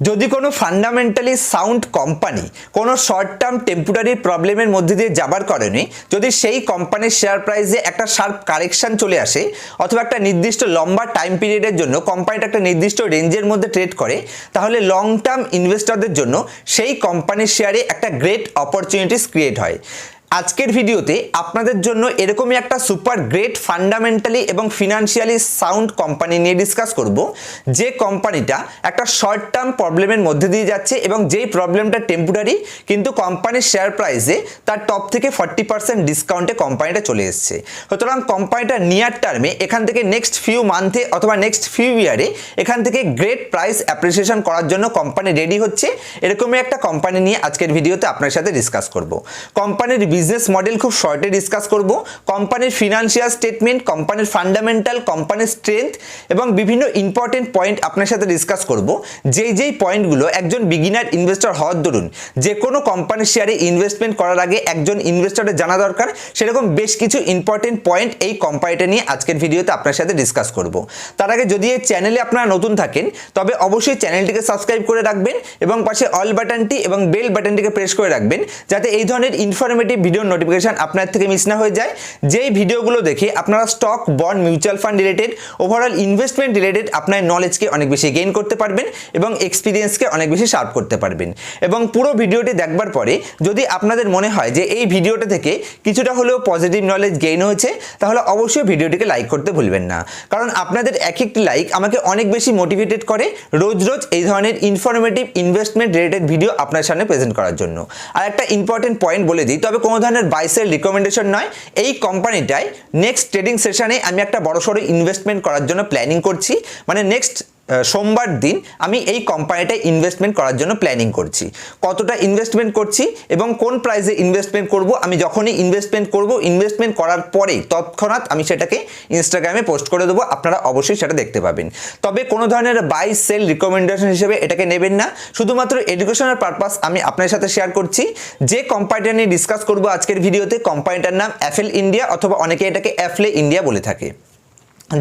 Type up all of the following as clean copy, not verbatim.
যদি কোনো fundamentally sound company কোনো শর্ট টার্ম টেম্পোরারি প্রবলেমের মধ্যে দিয়ে যাবার কারণে যদি সেই কোম্পানির শেয়ার প্রাইসে একটা শার্প কারেকশন চলে আসে অথবা একটা নির্দিষ্ট লম্বা টাইম পিরিয়ডের জন্য কোম্পানিটা একটা নির্দিষ্ট রেঞ্জের মধ্যে ট্রেড করে, তাহলে লং টার্ম ইনভেস্টরদের জন্য সেই কোম্পানির শেয়ারে একটা গ্রেট অপরচুনিটিস ক্রিয়েট হয়। আজকের ভিডিওতে আপনাদের জন্য এরকমই একটা সুপার গ্রেট ফান্ডামেন্টালি এবং ফিনান্সিয়ালি সাউন্ড কোম্পানি নিয়ে ডিসকাস করব, যে কোম্পানিটা একটা শর্ট টার্ম প্রবলেমের মধ্যে দিয়ে যাচ্ছে এবং যেই প্রবলেমটা টেম্পোরারি, কিন্তু কোম্পানির শেয়ার প্রাইসে তার টপ থেকে 40% ডিসকাউন্টে কোম্পানিটা চলে এসেছে। সুতরাং কোম্পানিটা নিয়ার টার্মে এখান থেকে নেক্সট ফিউ মান্থে অথবা নেক্সট ফিউ ইয়ারে এখান থেকে গ্রেট প্রাইস অ্যাপ্রিসিয়েশন করার জন্য কোম্পানি রেডি হচ্ছে। এরকমই একটা কোম্পানি নিয়ে আজকের ভিডিওতে আপনার সাথে ডিসকাস করব। কোম্পানির বিজনেস মডেল খুব শর্টে ডিসকাস করব, কোম্পানির ফিনান্সিয়াল স্টেটমেন্ট, কোম্পানির ফান্ডামেন্টাল, কোম্পানির স্ট্রেংথ এবং বিভিন্ন ইম্পর্টেন্ট পয়েন্ট আপনার সাথে ডিসকাস করব। যেই পয়েন্টগুলো একজন বিগিনার ইনভেস্টর হওয়ার দরুন যে কোনো কোম্পানির শেয়ারে ইনভেস্টমেন্ট করার আগে একজন ইনভেস্টরের জানা দরকার, সেরকম বেশ কিছু ইম্পর্টেন্ট পয়েন্ট এই কোম্পানিটা নিয়ে আজকের ভিডিওতে আপনার সাথে ডিসকাস করব। তার আগে যদি এই চ্যানেলে আপনারা নতুন থাকেন তবে অবশ্যই চ্যানেলটিকে সাবস্ক্রাইব করে রাখবেন এবং পাশে অল বাটনটি এবং বেল বাটনটিকে প্রেস করে রাখবেন, যাতে এই ধরনের ইনফরমেটিভ ভিডিও নোটিফিকেশন আপনার থেকে মিস না হয়ে যায়। যেই ভিডিওগুলো দেখে আপনারা stock, bond, mutual fund related, overall investment related আপনার নলেজকে অনেক বেশি গেইন করতে পারবেন এবং এক্সপিরিয়েন্সকে অনেক বেশি শার্প করতে পারবেন। এবং পুরো ভিডিওটি দেখবার পরে যদি আপনাদের মনে হয় যে এই ভিডিওটা থেকে কিছুটা হলেও পজিটিভ নলেজ গেইন হয়েছে, তাহলে অবশ্যই ভিডিওটিকে লাইক করতে ভুলবেন না, কারণ আপনাদের এক একটি লাইক আমাকে অনেক বেশি মোটিভেটেড করে রোজ রোজ এই ধরনের ইনফরমেটিভ ইনভেস্টমেন্ট রিলেটেড ভিডিও আপনার সামনে প্রেজেন্ট করার জন্য। আর একটা ইম্পর্টেন্ট পয়েন্ট বলে দিই, তবে কোনো ধরনের বাই সেল রিকমেন্ডেশন নয়। এই কোম্পানিটায় নেক্সট ট্রেডিং সেশনে আমি একটা বড়সড় ইনভেস্টমেন্ট করার জন্য প্ল্যানিং করছি, মানে নেক্সট সোমবার দিন আমি এই কোম্পানিটায় ইনভেস্টমেন্ট করার জন্য প্ল্যানিং করছি। কতটা ইনভেস্টমেন্ট করছি এবং কোন প্রাইসে ইনভেস্টমেন্ট করব, আমি যখনই ইনভেস্টমেন্ট করার পরেই তৎক্ষণাৎ আমি সেটাকে ইনস্টাগ্রামে পোস্ট করে দেবো, আপনারা অবশ্যই সেটা দেখতে পাবেন। তবে কোনো ধরনের বাই সেল রিকমেন্ডেশন হিসেবে এটাকে নেবেন না, শুধুমাত্র এডুকেশনাল পারপাস আমি আপনার সাথে শেয়ার করছি। যে কোম্পানিটা নিয়ে ডিসকাস করব আজকের ভিডিওতে, কোম্পানিটার নাম অ্যাফেল ইন্ডিয়া, অথবা অনেকে এটাকে অ্যাফলে ইন্ডিয়া বলে থাকে।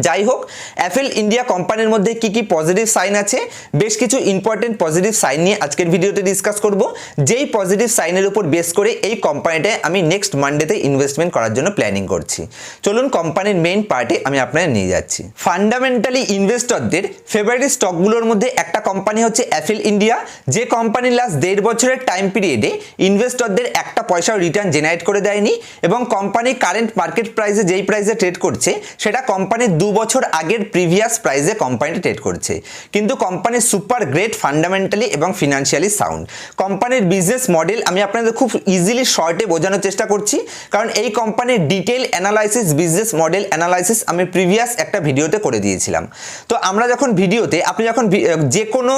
যাই হোক, অ্যাফেল ইন্ডিয়া কোম্পানির মধ্যে কি কি পজিটিভ সাইন আছে, বেশ কিছু ইম্পর্টেন্ট পজিটিভ সাইন নিয়ে আজকের ভিডিওতে ডিসকাস করব। যেই পজিটিভ সাইনের উপর বেস করে এই কোম্পানিটায় আমি নেক্সট মানডেতে ইনভেস্টমেন্ট করার জন্য প্ল্যানিং করছি। চলুন কোম্পানির মেইন পার্টে আমি আপনাদের নিয়ে যাচ্ছি। ফান্ডামেন্টালি ইনভেস্টরদের ফেভারিট স্টকগুলোর মধ্যে একটা কোম্পানি হচ্ছে অ্যাফেল ইন্ডিয়া, যে কোম্পানি লাস্ট 1.5 বছরের টাইম পিরিয়ডে ইনভেস্টরদের একটা পয়সাও রিটার্ন জেনারেট করে দেয়নি এবং কোম্পানি কারেন্ট মার্কেট প্রাইসে যেই প্রাইসে ট্রেড করছে সেটা কোম্পানির 2 বছর আগের প্রিভিয়াস প্রাইসে কোম্পানিটা ট্রেড করছে। কিন্তু কোম্পানির সুপার গ্রেট ফান্ডামেন্টালি এবং ফিনান্সিয়ালি সাউন্ড। কোম্পানির বিজনেস মডেল আমি আপনাদের খুব ইজিলি শর্টে বোঝানোর চেষ্টা করছি, কারণ এই কোম্পানির detail analysis, business model analysis আমি প্রিভিয়াস একটা ভিডিওতে করে দিয়েছিলাম। তো আমরা যখন ভিডিওতে, আপনি যখন যে কোনো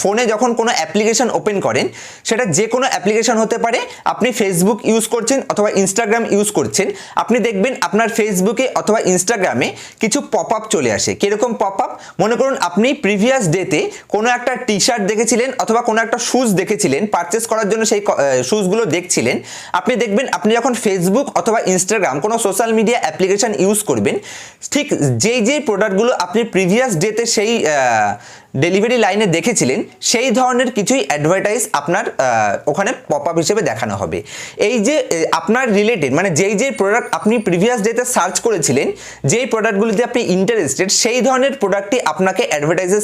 ফোনে যখন কোনো অ্যাপ্লিকেশন ওপেন করেন, সেটা যে কোনো অ্যাপ্লিকেশন হতে পারে, আপনি ফেসবুক ইউজ করছেন অথবা ইনস্টাগ্রাম ইউজ করছেন, আপনি দেখবেন আপনার ফেসবুকে অথবা ইনস্টাগ্রামে কিছু পপ আপ চলে আসে। কিরকম পপ আপ? মনে করুন আপনি প্রিভিয়াস ডেতে কোনো একটা টি শার্ট দেখেছিলেন অথবা কোনো একটা শুজ দেখেছিলেন, পারচেস করার জন্য সেই শুজগুলো দেখছিলেন। আপনি দেখবেন আপনি যখন ফেসবুক অথবা ইনস্টাগ্রাম কোনো সোশ্যাল মিডিয়া অ্যাপ্লিকেশন ইউজ করবেন, ঠিক যেই প্রোডাক্টগুলো আপনি প্রিভিয়াস ডেতে সেই ডেলিভারি লাইনে দেখেছিলেন, সেই ধরনের কিছুই অ্যাডভার্টাইজ আপনার ওখানে পপ আপ হিসেবে দেখানো হবে। এই যে আপনার রিলেটেড, মানে যেই প্রোডাক্ট আপনি প্রিভিয়াস ডেতে সার্চ করেছিলেন, যেই প্রোডাক্টগুলিতে আপনি ইন্টারেস্টেড, সেই ধরনের প্রোডাক্টই আপনাকে অ্যাডভার্টাইজে,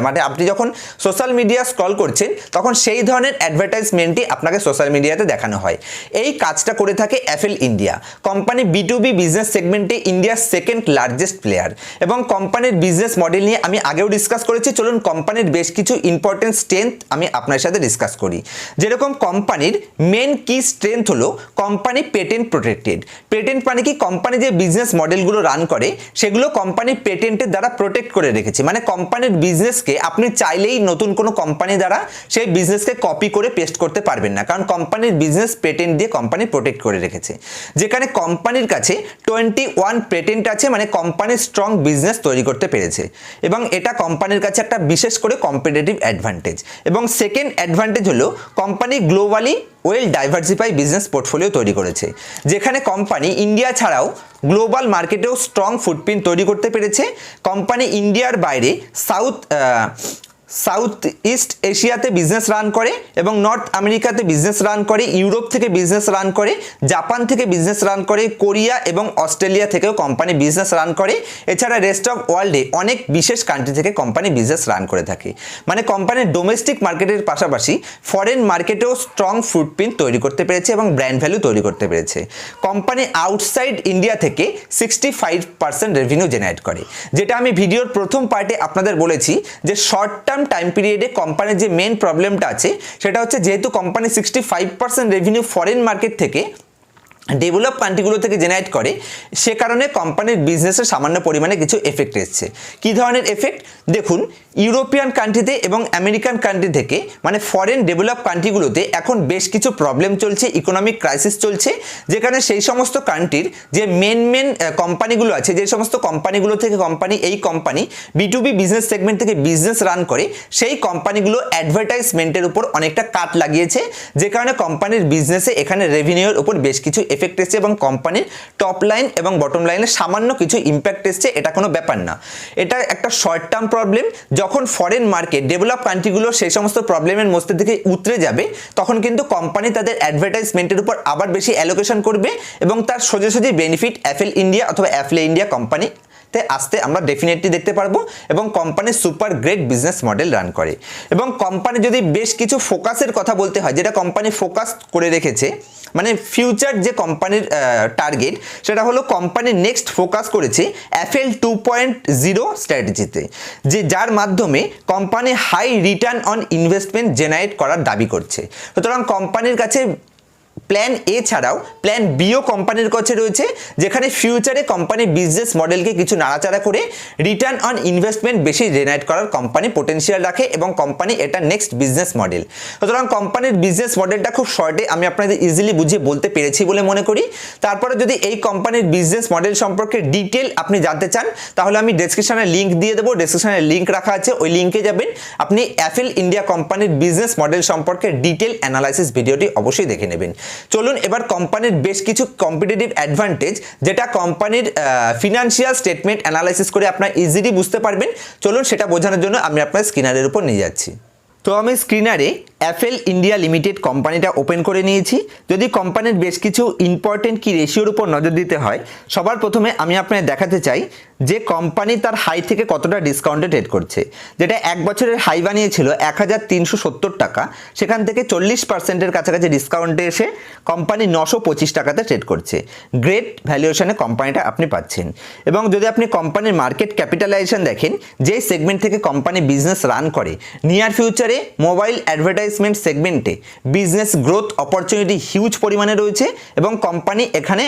মানে আপনি যখন সোশ্যাল মিডিয়া স্ক্রল করছেন তখন সেই ধরনের অ্যাডভার্টাইজমেন্টই আপনাকে সোশ্যাল মিডিয়াতে দেখানো হয়। এই কাজটা করে থাকে Affle India. Company B2B business সেগমেন্টে ইন্ডিয়ার সেকেন্ড লার্জেস্ট প্লেয়ার এবং কোম্পানির বিজনেস মডেল নিয়ে আমি আগেও ডিসকাস করেছি। চলুন কোম্পানির বেশ কিছু ইম্পর্টেন্ট স্ট্রেংথ আমি আপনার সাথে ডিসকাস করি। যেরকম কোম্পানির মেন কি স্ট্রেংথ হলো কোম্পানি পেটেন্ট প্রোটেক্টেড। পেটেন্ট মানে কি? কোম্পানি যে বিজনেস মডেলগুলো রান করে সেগুলো কোম্পানি পেটেন্টের দ্বারা প্রোটেক্ট করে রেখেছে। মানে কোম্পানির বিজনেসকে আপনি চাইলেই নতুন কোনো কোম্পানি দ্বারা সেই বিজনেসকে কপি করে পেস্ট করতে পারবেন না, কারণ কোম্পানির বিজনেস পেটেন্ট দিয়ে কোম্পানি প্রোটেক্ট করে রেখেছে। যেখানে কোম্পানির কাছে 21 পেটেন্ট আছে, মানে কোম্পানি স্ট্রং বিজনেস তৈরি করতে পেরেছে এবং এটা কোম্পানির কাছে একটা বিশেষ করে কম্পিটিটিভ অ্যাডভান্টেজ। এবং সেকেন্ড অ্যাডভান্টেজ হলো company globally well diversify business portfolio তৈরি করেছে, যেখানে কোম্পানি ইন্ডিয়া ছাড়াও গ্লোবাল মার্কেটেও স্ট্রং ফুটপ্রিন্ট তৈরি করতে পেরেছে। কোম্পানি ইন্ডিয়ার বাইরে সাউথ ইস্ট এশিয়াতে বিজনেস রান করে এবং নর্থ আমেরিকাতে বিজনেস রান করে, ইউরোপ থেকে বিজনেস রান করে, জাপান থেকে বিজনেস রান করে, কোরিয়া এবং অস্ট্রেলিয়া থেকেও কোম্পানি বিজনেস রান করে। এছাড়া রেস্ট অফ ওয়ার্ল্ডে অনেক বিশেষ কান্ট্রি থেকে কোম্পানি বিজনেস রান করে থাকে। মানে কোম্পানির ডোমেস্টিক মার্কেটের পাশাপাশি ফরেন মার্কেটেও স্ট্রং ফুটপ্রিন্ট তৈরি করতে পেরেছে এবং ব্র্যান্ড ভ্যালু তৈরি করতে পেরেছে। কোম্পানি আউটসাইড ইন্ডিয়া থেকে 65% রেভিনিউ জেনারেট করে। যেটা আমি ভিডিওর প্রথম পার্টে আপনাদের বলেছি যে শর্ট টার্ম টাইম পিরিয়ডে কোম্পানির যে মেন প্রবলেমটা আছে সেটা হচ্ছে যেহেতু কোম্পানি 65% রেভিনিউ ফরেন মার্কেট থেকে ডেভেলপ কান্ট্রিগুলো থেকে জেনারেট করে, সে কারণে কোম্পানির বিজনেসে সামান্য পরিমাণে কিছু এফেক্ট এসছে। কী ধরনের এফেক্ট দেখুন, ইউরোপিয়ান কান্ট্রিতে এবং আমেরিকান কান্ট্রি থেকে মানে ফরেন ডেভেলপ কান্ট্রিগুলোতে এখন বেশ কিছু প্রবলেম চলছে, ইকোনমিক ক্রাইসিস চলছে, যেখানে সেই সমস্ত কান্ট্রির যে মেন কোম্পানিগুলো আছে, যে সমস্ত কোম্পানিগুলো থেকে এই কোম্পানি B2B বিজনেস সেগমেন্ট থেকে বিজনেস রান করে, সেই কোম্পানিগুলো অ্যাডভার্টাইজমেন্টের উপর অনেকটা কাট লাগিয়েছে, যে কারণে কোম্পানির বিজনেসে এখানে রেভিনিউর উপর বেশ কিছু এফেক্ট এসছে এবং কোম্পানির টপ লাইন এবং বটম লাইনে সামান্য কিছু ইম্প্যাক্ট এসছে। এটা কোনো ব্যাপার না, এটা একটা শর্ট টার্ম প্রবলেম। যখন ফরেন মার্কেট ডেভেলপ কান্ট্রিগুলো সেই সমস্ত প্রবলেমের মধ্যে থেকে উতরে যাবে, তখন কিন্তু কোম্পানি তাদের অ্যাডভার্টাইজমেন্টের উপর আবার বেশি অ্যালোকেশন করবে এবং তার সোজাসুজি বেনিফিট অ্যাপেল ইন্ডিয়া অথবা অ্যাপলে ইন্ডিয়া কোম্পানি আসতে আমরা ডেফিনেটলি দেখতে পারবো এবং company super great business model run করে। এবং কোম্পানি যদি বেশ কিছু ফোকাসের কথা বলতে হয়, যেটা কোম্পানি ফোকাস করে রেখেছে, মানে ফিউচার যে কোম্পানির টার্গেট, সেটা হলো কোম্পানি নেক্সট ফোকাস করেছে অ্যাপেল 2.0 স্ট্র্যাটেজিতে, যে যার মাধ্যমে company high return on investment generate করার দাবি করছে। সুতরাং কোম্পানির কাছে প্ল্যান এ ছাড়াও প্ল্যান বিও কোম্পানির কাছে রয়েছে, যেখানে ফিউচারে কোম্পানি বিজনেস মডেলকে কিছু নাড়াচাড়া করে রিটার্ন অন ইনভেস্টমেন্ট বেশি জেনারেট করার কোম্পানি পোটেনশিয়াল রাখে এবং কোম্পানি এটা নেক্সট বিজনেস মডেল। সুতরাং কোম্পানির বিজনেস মডেলটা খুব শর্টে আমি আপনাদের ইজিলি বুঝিয়ে বলতে পেরেছি বলে মনে করি। তারপরে যদি এই কোম্পানির বিজনেস মডেল সম্পর্কে ডিটেল আপনি জানতে চান, তাহলে আমি ডেসক্রিপশনে লিঙ্ক দিয়ে দেবো, ডেসক্রিপশনে লিঙ্ক রাখা আছে, ওই লিঙ্কে যাবেন, আপনি অ্যাপেল ইন্ডিয়া কোম্পানির বিজনেস মডেল সম্পর্কে ডিটেল অ্যানালাইসিস ভিডিওটি অবশ্যই দেখে নেবেন। চলুন এবার কোম্পানির বেশ কিছু কম্পিটিটিভ অ্যাডভান্টেজ, যেটা কোম্পানির ফিনান্সিয়াল স্টেটমেন্ট অ্যানালাইসিস করে আপনারা ইজিলি বুঝতে পারবেন, চলুন সেটা বোঝানোর জন্য আমি আপনার স্ক্রিনারের উপর নিয়ে যাচ্ছি। তো আমি স্ক্রিনারে অ্যাপেল ইন্ডিয়া লিমিটেড কোম্পানিটা ওপেন করে নিয়েছি। যদি কোম্পানির বেশ কিছু ইম্পর্টেন্ট কি রেশিওর উপর নজর দিতে হয়, সবার প্রথমে আমি আপনাদের দেখাতে চাই যে কোম্পানি তার হাই থেকে কতটা ডিসকাউন্টে ট্রেড করছে। যেটা এক বছরের হাই বানিয়েছিল 1370 টাকা, সেখান থেকে 40%-এর কাছাকাছি ডিসকাউন্টে এসে কোম্পানি 925 টাকাতে ট্রেড করছে। গ্রেট ভ্যালুয়েশনে কোম্পানিটা আপনি পাচ্ছেন। এবং যদি আপনি কোম্পানির মার্কেট ক্যাপিটালাইজেশন দেখেন, যেই সেগমেন্ট থেকে কোম্পানি বিজনেস রান করে, নিয়ার ফিউচারে মোবাইল অ্যাডভার্টাইজমেন্ট সেগমেন্টে বিজনেস গ্রোথ অপরচুনিটি হিউজ পরিমাণে রয়েছে এবং কোম্পানি এখানে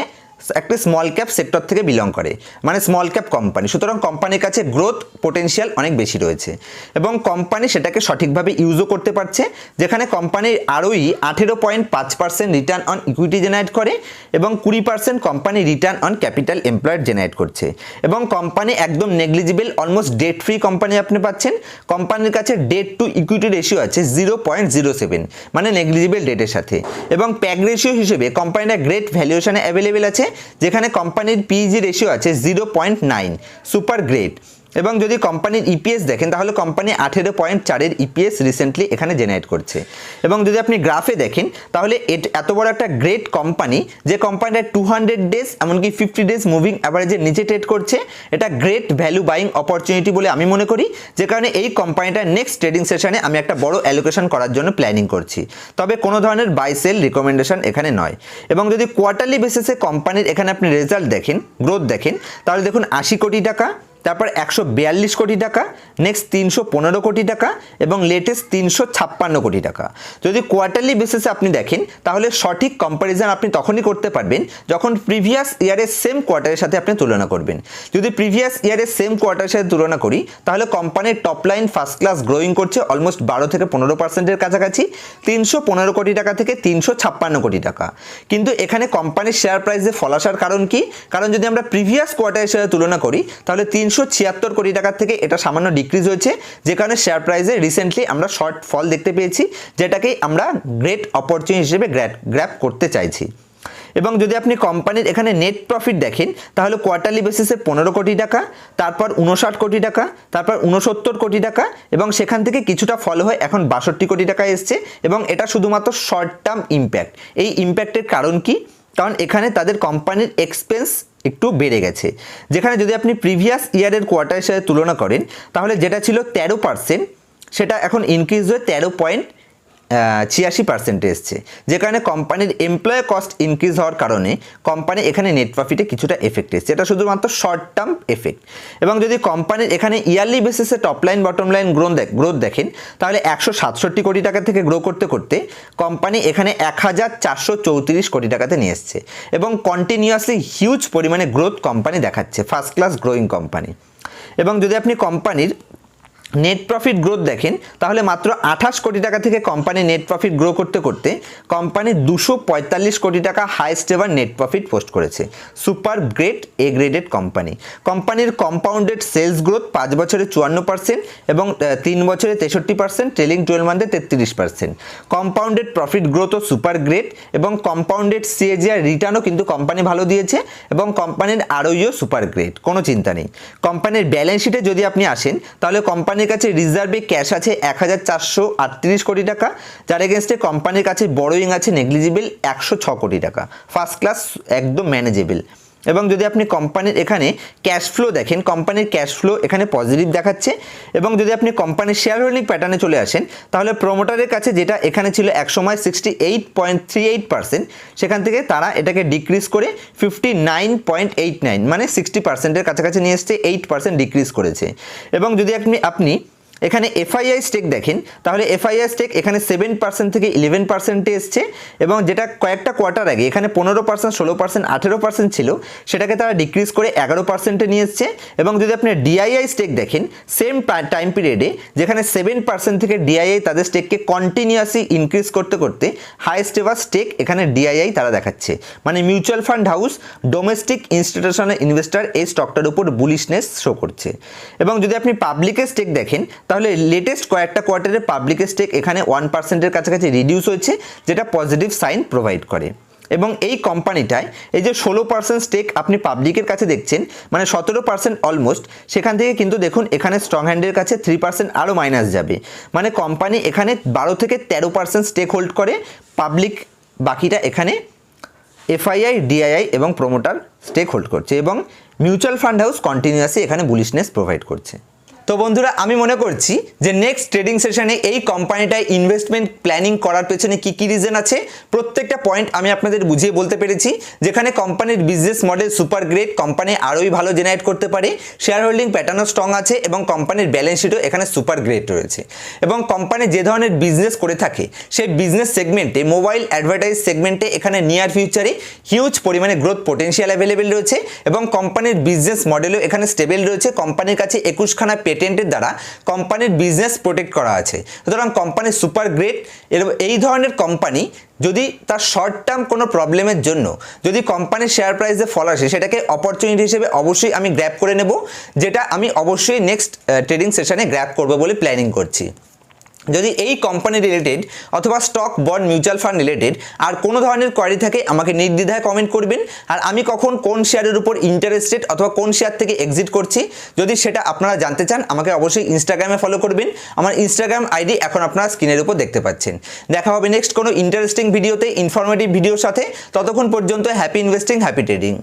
একটা স্মল ক্যাপ সেক্টর থেকে বিলং করে, মানে স্মল ক্যাপ কোম্পানি। সুতরাং কোম্পানির কাছে গ্রোথ পোটেনশিয়াল অনেক বেশি রয়েছে এবং কোম্পানি সেটাকে সঠিকভাবে ইউজও করতে পারছে, যেখানে কোম্পানির ROE 18.5% return on equity generate করে এবং 20% company return on capital employed generate করছে। এবং কোম্পানি একদম negligible, almost date free company আপনি পাচ্ছেন। কোম্পানির কাছে ডেট টু ইকুইটি রেশিও আছে 0.07, মানে নেগলিজিবল ডেটের সাথে। এবং প্যাক রেশিও হিসেবে কোম্পানিটা গ্রেট ভ্যালুয়েশনে অ্যাভেলেবেল আছে, যেখানে কোম্পানির PE রেশিও আছে 0.9, সুপার গ্রেট। এবং যদি কোম্পানির ইপিএস দেখেন, তাহলে কোম্পানি 18.4-এর ইপিএস রিসেন্টলি এখানে জেনারেট করছে। এবং যদি আপনি গ্রাফে দেখেন, তাহলে এত বড় একটা গ্রেট কোম্পানি, যে কোম্পানিটা 200 ডেজ এমনকি 50 ডেজ মুভিং অ্যাভারেজের নিচে ট্রেড করছে, এটা গ্রেট ভ্যালু বাইং অপরচুনিটি বলে আমি মনে করি, যে কারণে এই কোম্পানিটার নেক্সট ট্রেডিং সেশনে আমি একটা বড় অ্যালোকেশন করার জন্য প্ল্যানিং করছি। তবে কোনো ধরনের বাই সেল রিকমেন্ডেশন এখানে নয়। এবং যদি কোয়ার্টারলি বেসিসে কোম্পানির এখানে আপনি রেজাল্ট দেখেন, গ্রোথ দেখেন, তাহলে দেখুন 80 কোটি টাকা, তারপর 142 কোটি টাকা, নেক্সট 315 কোটি টাকা এবং লেটেস্ট 356 কোটি টাকা। যদি কোয়ার্টারলি বেসিসে আপনি দেখেন, তাহলে সঠিক কম্প্যারিজন আপনি তখনই করতে পারবেন যখন প্রিভিয়াস ইয়ারের সেম কোয়ার্টারের সাথে আপনি তুলনা করবেন। যদি প্রিভিয়াস ইয়ারের সেম কোয়ার্টারের সাথে তুলনা করি, তাহলে কোম্পানির top line first class growing করছে অলমোস্ট 12 থেকে 15%-এর কাছাকাছি, 315 কোটি টাকা থেকে 356 কোটি টাকা। কিন্তু এখানে কোম্পানির শেয়ার প্রাইসে ফল আসার কারণ কি? কারণ যদি আমরা প্রিভিয়াস কোয়ার্টারের সাথে তুলনা করি, তাহলে 376 কোটি টাকার থেকে এটা সামান্য ডিক্রিজ হয়েছে, যে কারণে শেয়ার প্রাইসে রিসেন্টলি আমরা শর্ট ফল দেখতে পেয়েছি, যেটাকেই আমরা গ্রেট অপরচুনিটি হিসেবে গ্র্যাব করতে চাইছি। এবং যদি আপনি কোম্পানির এখানে নেট প্রফিট দেখেন তাহলে কোয়ার্টারলি বেসিসে 15 কোটি টাকা, তারপর 59 কোটি টাকা, তারপর 69 কোটি টাকা এবং সেখান থেকে কিছুটা ফল হয়ে এখন 62 কোটি টাকা এসছে এবং এটা শুধুমাত্র শর্ট টার্ম ইম্প্যাক্ট। এই ইম্প্যাক্টের কারণ কি? কারণ এখানে তাদের কোম্পানির এক্সপেন্স একটু বেড়ে গেছে, যেখানে যদি আপনি প্রিভিয়াস ইয়ারের কোয়ার্টারের সাথে তুলনা করেন তাহলে যেটা ছিল 13% সেটা এখন ইনক্রিজ হয়ে 13.86% এসছে, যে কারণে কোম্পানির এমপ্লয় কস্ট ইনক্রিজ হওয়ার কারণে কোম্পানি এখানে নেট প্রফিটে কিছুটা এফেক্ট এসছে। এটা শুধুমাত্র শর্ট টার্ম এফেক্ট। এবং যদি কোম্পানির এখানে ইয়ারলি বেসিসে top line bottom line growth দেখেন তাহলে 167 কোটি টাকা থেকে গ্রো করতে করতে কোম্পানি এখানে 1434 কোটি টাকাতে নিয়ে এসছে এবং কন্টিনিউয়াসলি হিউজ পরিমাণে গ্রোথ কোম্পানি দেখাচ্ছে, ফার্স্ট ক্লাস গ্রোয়িং কোম্পানি। এবং যদি আপনি কোম্পানির নেট প্রফিট গ্রোথ দেখেন তাহলে মাত্র 28 কোটি টাকা থেকে কোম্পানি নেট প্রফিট গ্রো করতে করতে কোম্পানি 245 কোটি টাকা highest ever net profit post করেছে। Super great A graded company. কোম্পানির কম্পাউন্ডেড সেলস গ্রোথ 5 বছরে 54% এবং 3 বছরে 63%, ট্রেলিং 12 মান্থে 33%। কম্পাউন্ডেড প্রফিট গ্রোথও সুপার গ্রেট এবং কম্পাউন্ডেড সিএজিআর রিটার্নও কিন্তু কোম্পানি ভালো দিয়েছে এবং কোম্পানির আরওইও সুপার গ্রেট, কোনো চিন্তা নেই। কোম্পানির ব্যালেন্স শিটে যদি আপনি আসেন তাহলে কোম্পানির কাছে রিজার্ভে ক্যাশ আছে 1438 কোটি টাকা, যার এগেনস্টে কোম্পানির কাছে বড়োইং আছে নেগলিজিবল 106 কোটি টাকা, ফার্স্ট ক্লাস একদম ম্যানেজেবল। এবং যদি আপনি কোম্পানির এখানে ক্যাশ ফ্লো দেখেন কোম্পানির ক্যাশ ফ্লো এখানে পজিটিভ দেখাচ্ছে। এবং যদি আপনি কোম্পানির শেয়ার হোল্ডিং প্যাটার্নে চলে আসেন তাহলে প্রোমোটারের কাছে যেটা এখানে ছিল একসময় 68.38%, সেখান থেকে তারা এটাকে ডিক্রিজ করে 59.89 মানে 60%-এর কাছাকাছি নিয়ে এসছে, 8% ডিক্রিজ করেছে। এবং যদি আপনি এখানে এফআইআই স্টেক দেখেন তাহলে এফআইআই স্টেক এখানে 7% থেকে 11%-এ এসছে এবং যেটা কয়েকটা কোয়ার্টার আগে এখানে 15%, 16%, 18% ছিল সেটাকে তারা ডিক্রিজ করে 11%-এ নিয়ে এসছে। এবং যদি আপনি ডিআইআই স্টেক দেখেন সেম টাইম পিরিয়ডে যেখানে 7% থেকে ডিআইআই তাদের স্টেককে কন্টিনিউয়াসলি ইনক্রিজ করতে করতে হাইয়েস্ট এভার স্টেক এখানে ডিআইআই তারা দেখাচ্ছে, মানে mutual fund house domestic institutional investor এই স্টকটার উপর বুলিশনেস শো করছে। এবং যদি আপনি পাবলিকের স্টেক দেখেন তাহলে লেটেস্ট কয়েকটা কোয়ার্টারে পাবলিকের স্টেক এখানে 1%-এর কাছাকাছি রিডিউস হয়েছে, যেটা পজিটিভ সাইন প্রোভাইড করে। এবং এই কোম্পানিটায় এই যে 16% স্টেক আপনি পাবলিকের কাছে দেখছেন মানে 17% অলমোস্ট, সেখান থেকে কিন্তু দেখুন এখানে স্ট্রং হ্যান্ডের কাছে 3% আরও মাইনাস যাবে, মানে কোম্পানি এখানে 12 থেকে 13% স্টেক হোল্ড করে, পাবলিক বাকিটা এখানে এফআইআই, ডিআইআই এবং প্রোমোটার স্টেক হোল্ড করছে এবং মিউচুয়াল ফান্ড হাউস কন্টিনিউয়াসলি এখানে বুলিশনেস প্রোভাইড করছে। তো বন্ধুরা আমি মনে করছি যে নেক্সট ট্রেডিং সেশনে এই কোম্পানিটায় ইনভেস্টমেন্ট প্ল্যানিং করার পেছনে কি কি রিজন আছে প্রত্যেকটা পয়েন্ট আমি আপনাদের বুঝিয়ে বলতে পেরেছি। যেখানে কোম্পানির business model super great, company আরোই ভালো জেনারেট করতে পারে, শেয়ার হোল্ডিং প্যাটার্নও স্ট্রং আছে এবং কোম্পানির ব্যালেন্স শিটও এখানে সুপার গ্রেট রয়েছে। এবং কোম্পানি যে ধরনের বিজনেস করে থাকে সেই বিজনেস সেগমেন্টে মোবাইল অ্যাডভার্টাইজ সেগমেন্টে এখানে নিয়ার ফিউচারে হিউজ পরিমাণে গ্রোথ পোটেনশিয়াল অ্যাভেলেবেল রয়েছে এবং কোম্পানির বিজনেস মডেলও এখানে স্টেবল রয়েছে। কোম্পানির কাছে 21খানা পেটেন্টের দ্বারা কোম্পানির বিজনেস প্রোটেক্ট করা আছে। সুতরাং কোম্পানি সুপার গ্রেট। এই ধরনের কোম্পানি যদি তার শর্ট টার্ম কোনো প্রবলেমের জন্য যদি কোম্পানির শেয়ার প্রাইসে ফল আসে সেটাকে অপরচুনিটি হিসেবে অবশ্যই আমি গ্র্যাব করে নেব, যেটা আমি অবশ্যই নেক্সট ট্রেডিং সেশনে গ্র্যাব করব বলে প্ল্যানিং করছি। যদি এই কোম্পানি রিলেটেড অথবা stock bond mutual fund related আর কোনো ধরনের কোয়ারি থাকে আমাকে নির্দ্বিধায় কমেন্ট করবেন। আর আমি কখন কোন শেয়ারের উপর ইন্টারেস্টেড অথবা কোন শেয়ার থেকে এক্সিট করছি যদি সেটা আপনারা জানতে চান আমাকে অবশ্যই ইনস্টাগ্রামে ফলো করবেন। আমার ইনস্টাগ্রাম আইডি এখন আপনারা স্ক্রিনের উপর দেখতে পাচ্ছেন। দেখা হবে নেক্সট কোনো ইন্টারেস্টিং ভিডিওতে, ইনফরমেটিভ ভিডিওর সাথে। ততক্ষণ পর্যন্ত হ্যাপি ইনভেস্টিং, হ্যাপি ট্রেডিং।